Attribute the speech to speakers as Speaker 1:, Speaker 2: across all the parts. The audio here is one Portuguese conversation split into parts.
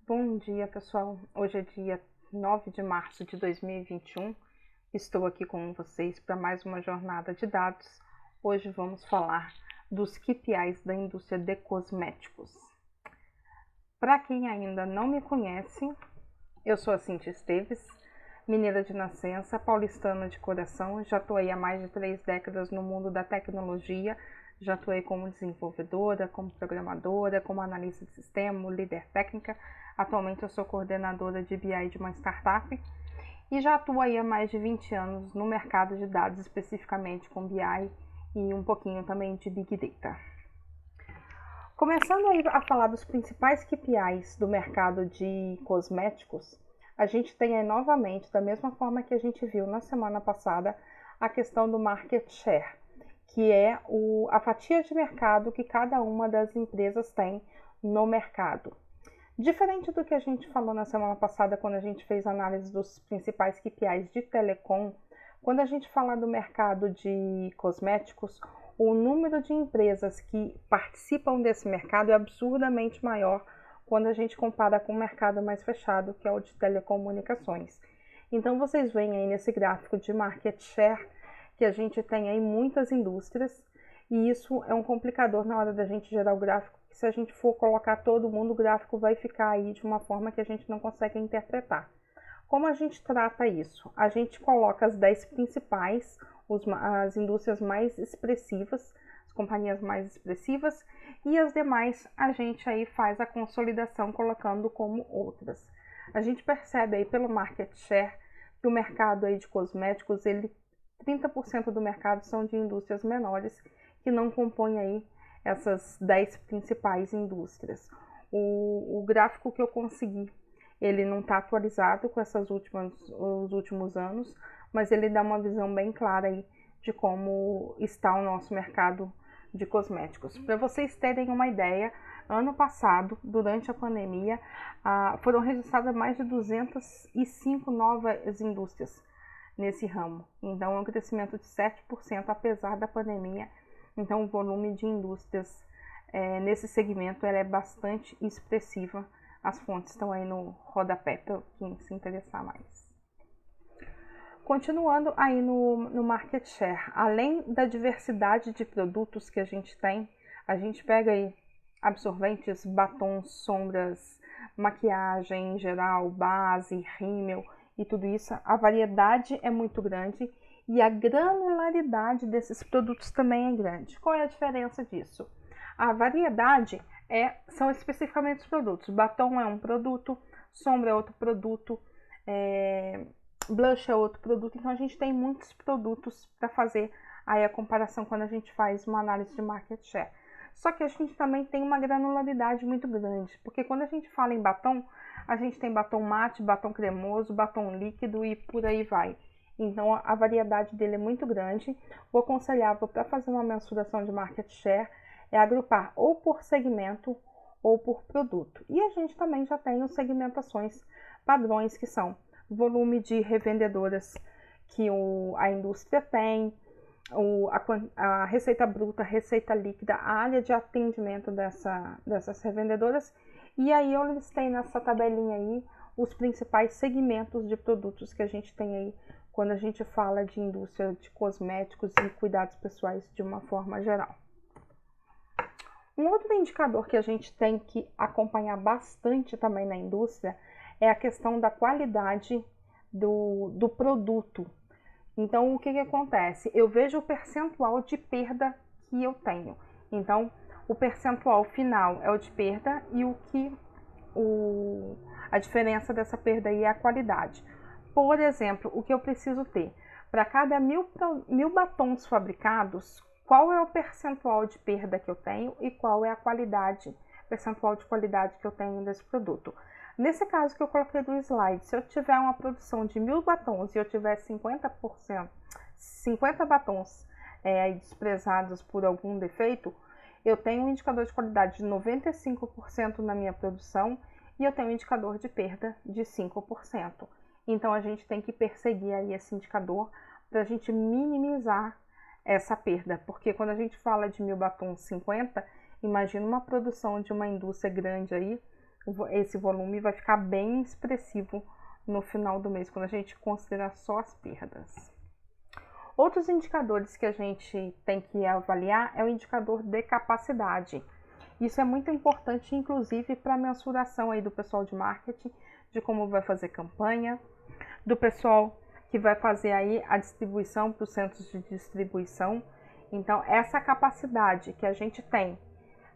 Speaker 1: Bom dia, pessoal. Hoje é dia 9 de março de 2021. Estou aqui com vocês para mais uma jornada de dados. Hoje vamos falar dos KPIs da indústria de cosméticos. Para quem ainda não me conhece, eu sou a Cintia Esteves, mineira de nascença, paulistana de coração. Já estou aí há mais de 3 décadas no mundo da tecnologia. Já atuei como desenvolvedora, como programadora, como analista de sistema, líder técnica. Atualmente eu sou coordenadora de BI de uma startup e já atuo aí há mais de 20 anos no mercado de dados, especificamente com BI e um pouquinho também de Big Data. Começando aí a falar dos principais KPIs do mercado de cosméticos, a gente tem aí novamente, da mesma forma que a gente viu na semana passada, a questão do market share, que é a fatia de mercado que cada uma das empresas tem no mercado. Diferente do que a gente falou na semana passada, quando a gente fez análise dos principais KPIs de telecom, quando a gente fala do mercado de cosméticos, o número de empresas que participam desse mercado é absurdamente maior quando a gente compara com o mercado mais fechado, que é o de telecomunicações. Então, vocês veem aí nesse gráfico de market share que a gente tem aí muitas indústrias, e isso é um complicador na hora da gente gerar o gráfico, que se a gente for colocar todo mundo, o gráfico vai ficar aí de uma forma que a gente não consegue interpretar. Como a gente trata isso? A gente coloca as 10 principais, as indústrias mais expressivas, as companhias mais expressivas, e as demais a gente aí faz a consolidação colocando como outras. A gente percebe aí pelo market share que o mercado aí de cosméticos, 30% do mercado são de indústrias menores que não compõem aí essas 10 principais indústrias. O gráfico que eu consegui, ele não está atualizado com os últimos anos, mas ele dá uma visão bem clara aí de como está o nosso mercado de cosméticos. Para vocês terem uma ideia, ano passado, durante a pandemia, foram registradas mais de 205 novas indústrias nesse ramo. Então, é um crescimento de 7%, apesar da pandemia. Então, o volume de indústrias nesse segmento é bastante expressiva. As fontes estão aí no rodapé para quem se interessar mais. Continuando aí no market share, além da diversidade de produtos que a gente tem, a gente pega aí absorventes, batons, sombras, maquiagem em geral, base, rímel e tudo isso. A variedade é muito grande e a granularidade desses produtos também é grande. Qual é a diferença disso? A variedade são especificamente os produtos. Batom é um produto, sombra é outro produto, blush é outro produto. Então a gente tem muitos produtos para fazer aí a comparação quando a gente faz uma análise de market share. Só que a gente também tem uma granularidade muito grande, porque quando a gente fala em batom, a gente tem batom mate, batom cremoso, batom líquido e por aí vai. Então a variedade dele é muito grande. O aconselhável para fazer uma mensuração de market share é agrupar ou por segmento ou por produto. E a gente também já tem as segmentações padrões, que são volume de revendedoras que a indústria tem, a receita bruta, a receita líquida, a área de atendimento dessas revendedoras. E aí eu listei nessa tabelinha aí os principais segmentos de produtos que a gente tem aí quando a gente fala de indústria de cosméticos e cuidados pessoais de uma forma geral. Um outro indicador que a gente tem que acompanhar bastante também na indústria é a questão da qualidade do produto. Então, o que acontece? Eu vejo o percentual de perda que eu tenho. Então, o percentual final é o de perda e a diferença dessa perda aí é a qualidade. Por exemplo, o que eu preciso ter? Para cada mil batons fabricados, qual é o percentual de perda que eu tenho e qual é a percentual de qualidade que eu tenho desse produto. Nesse caso que eu coloquei do slide, se eu tiver uma produção de 1000 batons e eu tiver 50 batons desprezados por algum defeito, eu tenho um indicador de qualidade de 95% na minha produção e eu tenho um indicador de perda de 5%. Então a gente tem que perseguir aí esse indicador para a gente minimizar essa perda, porque quando a gente fala de 1000 batons 50, imagina uma produção de uma indústria grande aí esse volume vai ficar bem expressivo no final do mês, quando a gente considerar só as perdas. Outros indicadores que a gente tem que avaliar é o indicador de capacidade. Isso é muito importante, inclusive, para a mensuração aí do pessoal de marketing, de como vai fazer campanha, do pessoal que vai fazer aí a distribuição para os centros de distribuição. Então, essa capacidade que a gente tem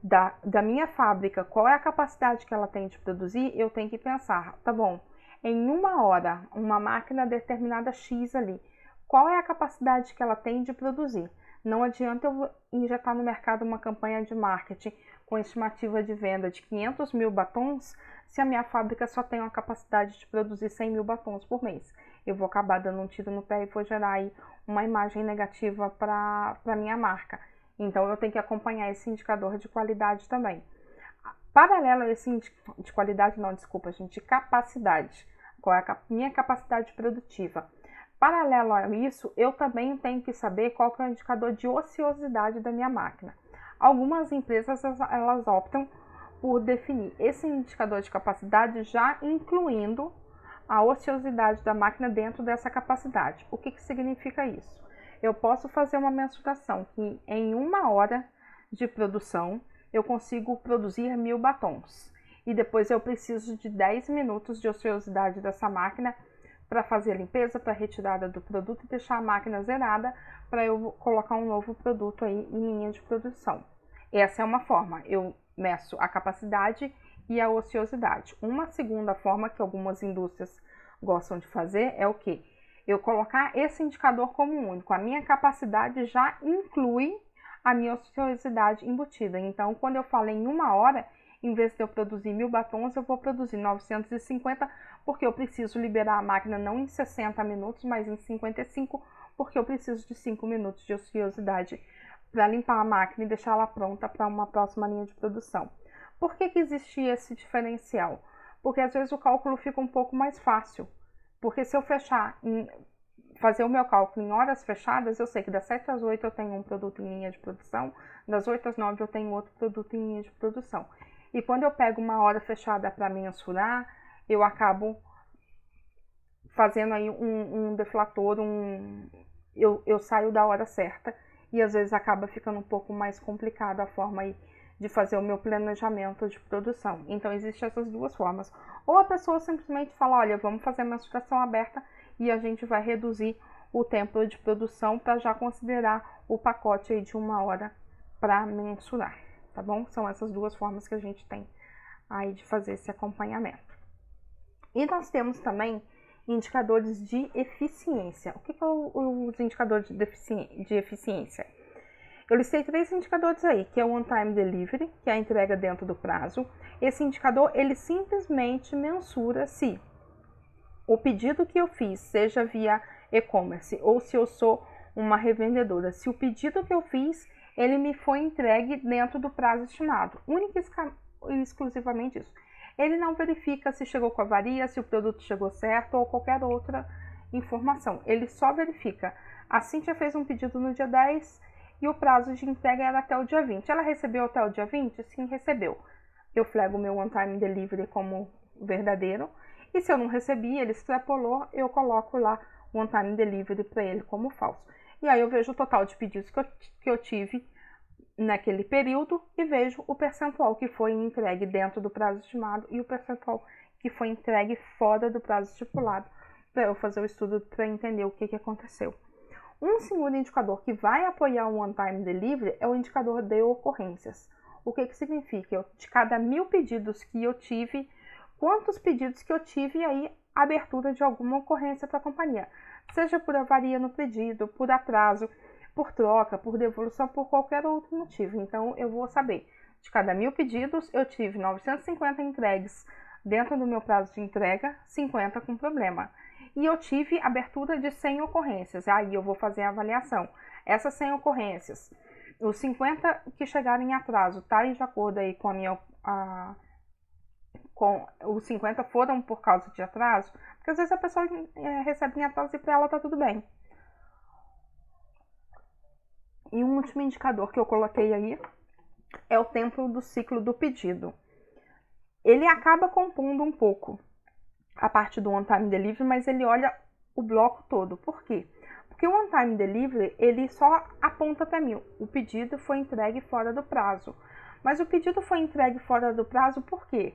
Speaker 1: da minha fábrica, qual é a capacidade que ela tem de produzir, eu tenho que pensar, tá bom, em uma hora, uma máquina determinada X ali, qual é a capacidade que ela tem de produzir? Não adianta eu injetar no mercado uma campanha de marketing com estimativa de venda de 500 mil batons, se a minha fábrica só tem uma capacidade de produzir 100 mil batons por mês. Eu vou acabar dando um tiro no pé e vou gerar aí uma imagem negativa para a minha marca. Então, eu tenho que acompanhar esse indicador de qualidade também. Paralelo a esse de qualidade, não, desculpa, gente, de capacidade. Qual é a minha capacidade produtiva? Paralelo a isso, eu também tenho que saber qual que é o indicador de ociosidade da minha máquina. Algumas empresas, elas optam por definir esse indicador de capacidade já incluindo a ociosidade da máquina dentro dessa capacidade. O que significa isso? Eu posso fazer uma mensuração que em uma hora de produção eu consigo produzir 1000 batons e depois eu preciso de 10 minutos de ociosidade dessa máquina para fazer a limpeza, para a retirada do produto e deixar a máquina zerada para eu colocar um novo produto aí em linha de produção. Essa é uma forma, eu meço a capacidade e a ociosidade. Uma segunda forma que algumas indústrias gostam de fazer é o quê? Eu colocar esse indicador como único. A minha capacidade já inclui a minha ociosidade embutida. Então, quando eu falo em uma hora, em vez de eu produzir 1000 batons, eu vou produzir 950, porque eu preciso liberar a máquina não em 60 minutos, mas em 55, porque eu preciso de 5 minutos de ociosidade para limpar a máquina e deixá-la pronta para uma próxima linha de produção. Por que existe esse diferencial? Porque às vezes o cálculo fica um pouco mais fácil. Porque se eu fazer o meu cálculo em horas fechadas, eu sei que das 7 às 8 eu tenho um produto em linha de produção, das 8 às 9 eu tenho outro produto em linha de produção. E quando eu pego uma hora fechada para mensurar, eu acabo fazendo aí um deflator, eu saio da hora certa e às vezes acaba ficando um pouco mais complicado a forma aí de fazer o meu planejamento de produção. Então, existem essas duas formas. Ou a pessoa simplesmente fala, olha, vamos fazer a mensuração aberta e a gente vai reduzir o tempo de produção para já considerar o pacote aí de uma hora para mensurar, tá bom? São essas duas formas que a gente tem aí de fazer esse acompanhamento. E nós temos também indicadores de eficiência. O que são os indicadores de eficiência? Eu listei 3 indicadores aí, que é o on-time delivery, que é a entrega dentro do prazo. Esse indicador, ele simplesmente mensura se o pedido que eu fiz, seja via e-commerce ou se eu sou uma revendedora, se o pedido que eu fiz, ele me foi entregue dentro do prazo estimado. Única e exclusivamente isso. Ele não verifica se chegou com avaria, se o produto chegou certo ou qualquer outra informação. Ele só verifica. A Cíntia fez um pedido no dia 10 e o prazo de entrega era até o dia 20. Ela recebeu até o dia 20? Sim, recebeu. Eu flego o meu on-time delivery como verdadeiro. E se eu não recebi, ele extrapolou, eu coloco lá o on-time delivery para ele como falso. E aí eu vejo o total de pedidos que eu tive naquele período e vejo o percentual que foi entregue dentro do prazo estimado e o percentual que foi entregue fora do prazo estipulado, para eu fazer o estudo para entender o que aconteceu. Um segundo indicador que vai apoiar o on-time delivery é o indicador de ocorrências. O que significa? De cada 1000 pedidos que eu tive, quantos pedidos que eu tive e aí abertura de alguma ocorrência para a companhia. Seja por avaria no pedido, por atraso, por troca, por devolução, por qualquer outro motivo. Então, eu vou saber, de cada 1000 pedidos, eu tive 950 entregues dentro do meu prazo de entrega, 50 com problema. E eu tive abertura de 100 ocorrências. Aí eu vou fazer a avaliação. Essas 100 ocorrências, os 50 que chegaram em atraso, tá de acordo aí com a minha... os 50 foram por causa de atraso? Porque às vezes a pessoa recebe em atraso e para ela tá tudo bem. E um último indicador que eu coloquei aí é o tempo do ciclo do pedido. ele acaba compondo um pouco a parte do on-time delivery, mas ele olha o bloco todo. Por quê? Porque o on-time delivery, ele só aponta para mim, o pedido foi entregue fora do prazo. Mas o pedido foi entregue fora do prazo por quê?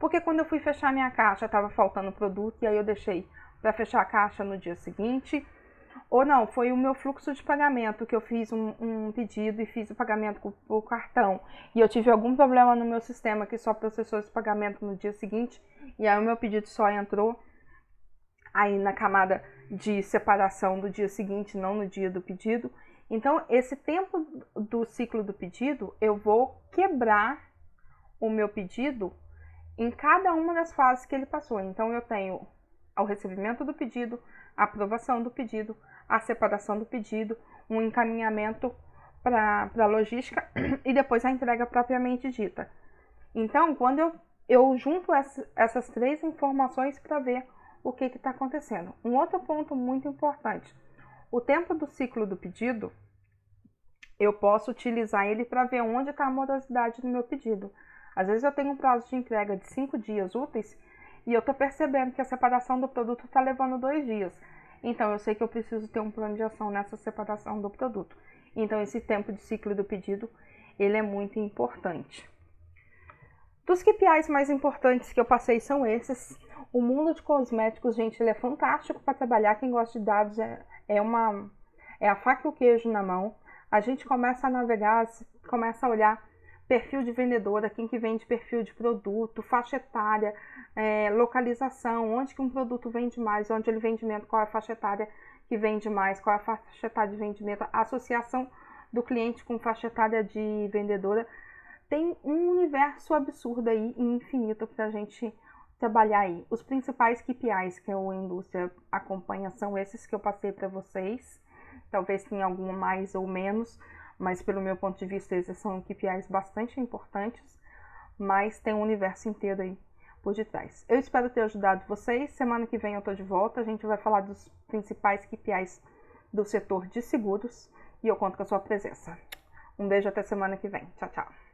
Speaker 1: Porque quando eu fui fechar minha caixa, estava faltando produto, e aí eu deixei para fechar a caixa no dia seguinte. Ou não, foi o meu fluxo de pagamento, que eu fiz um pedido e fiz o pagamento por cartão. E eu tive algum problema no meu sistema que só processou esse pagamento no dia seguinte. E aí o meu pedido só entrou aí na camada de separação do dia seguinte, não no dia do pedido. Então, esse tempo do ciclo do pedido, eu vou quebrar o meu pedido em cada uma das fases que ele passou. Então, eu tenho o recebimento do pedido, a aprovação do pedido, a separação do pedido, um encaminhamento para a logística e depois a entrega propriamente dita. Então, quando eu junto essas três informações para ver o que está acontecendo. Um outro ponto muito importante, o tempo do ciclo do pedido, eu posso utilizar ele para ver onde está a morosidade do meu pedido. Às vezes eu tenho um prazo de entrega de 5 dias úteis e eu estou percebendo que a separação do produto está levando 2 dias. Então eu sei que eu preciso ter um plano de ação nessa separação do produto. Então esse tempo de ciclo do pedido, ele é muito importante. Dos KPIs mais importantes que eu passei são esses. O mundo de cosméticos, gente, ele é fantástico para trabalhar. Quem gosta de dados é a faca e o queijo na mão. A gente começa a navegar, começa a olhar perfil de vendedora, quem que vende perfil de produto, faixa etária, localização, onde que um produto vende mais, onde ele vende menos, qual é a faixa etária que vende mais, qual é a faixa etária de vendimento, a associação do cliente com faixa etária de vendedora. Tem um universo absurdo aí e infinito para a gente trabalhar aí. Os principais KPIs que a indústria acompanha são esses que eu passei para vocês. Talvez tenha algum mais ou menos, mas pelo meu ponto de vista esses são KPIs bastante importantes, mas tem um universo inteiro aí por detrás. Eu espero ter ajudado vocês. Semana que vem eu estou de volta. A gente vai falar dos principais KPIs do setor de seguros e eu conto com a sua presença. Um beijo até semana que vem. Tchau, tchau.